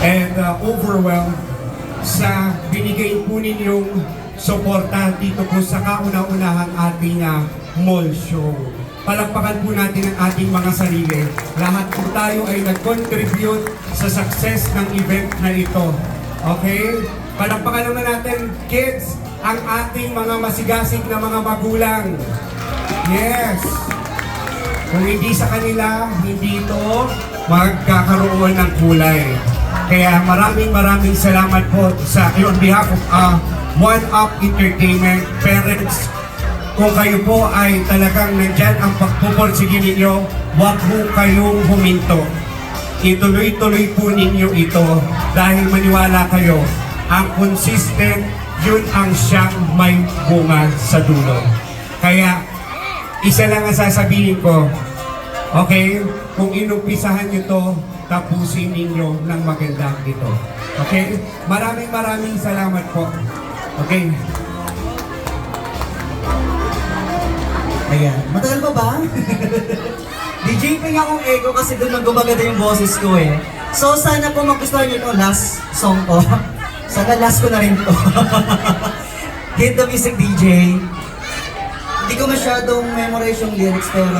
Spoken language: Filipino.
and overwhelmed sa binigay po ninyong suporta dito po sa kauna-unahang ating mall show. Palakpakan po natin ang ating mga sarili. Lahat po tayo ay nag-contribute sa success ng event na ito. Okay? Palakpakan naman natin, kids, ang ating mga masigasig na mga magulang. Yes! Kung hindi sa kanila, hindi ito magkakaroon ng kulay. Kaya maraming salamat po sa on behalf of One Up Entertainment, parents. Kung kayo po ay talagang nandyan ang pagpupursige ninyo, huwag po kayong huminto. Ituloy-tuloy po ninyo ito dahil maniwala kayo, ang consistent, yun ang siyang may bunga sa dulo. Kaya, isa lang ang sasabihin ko, okay? Kung inumpisahan nyo to, tapusin ninyo ng maganda ito. Okay? Maraming salamat po. Okay? Ayan. Matagal pa ba? DJ Ping akong ego kasi doon lang gumaganda yung boses ko eh. So sana po magustuhan nyo itong last song ko. Sana last ko na rin to. Hit the music DJ. Hindi ko masyadong memorize yung lyrics pero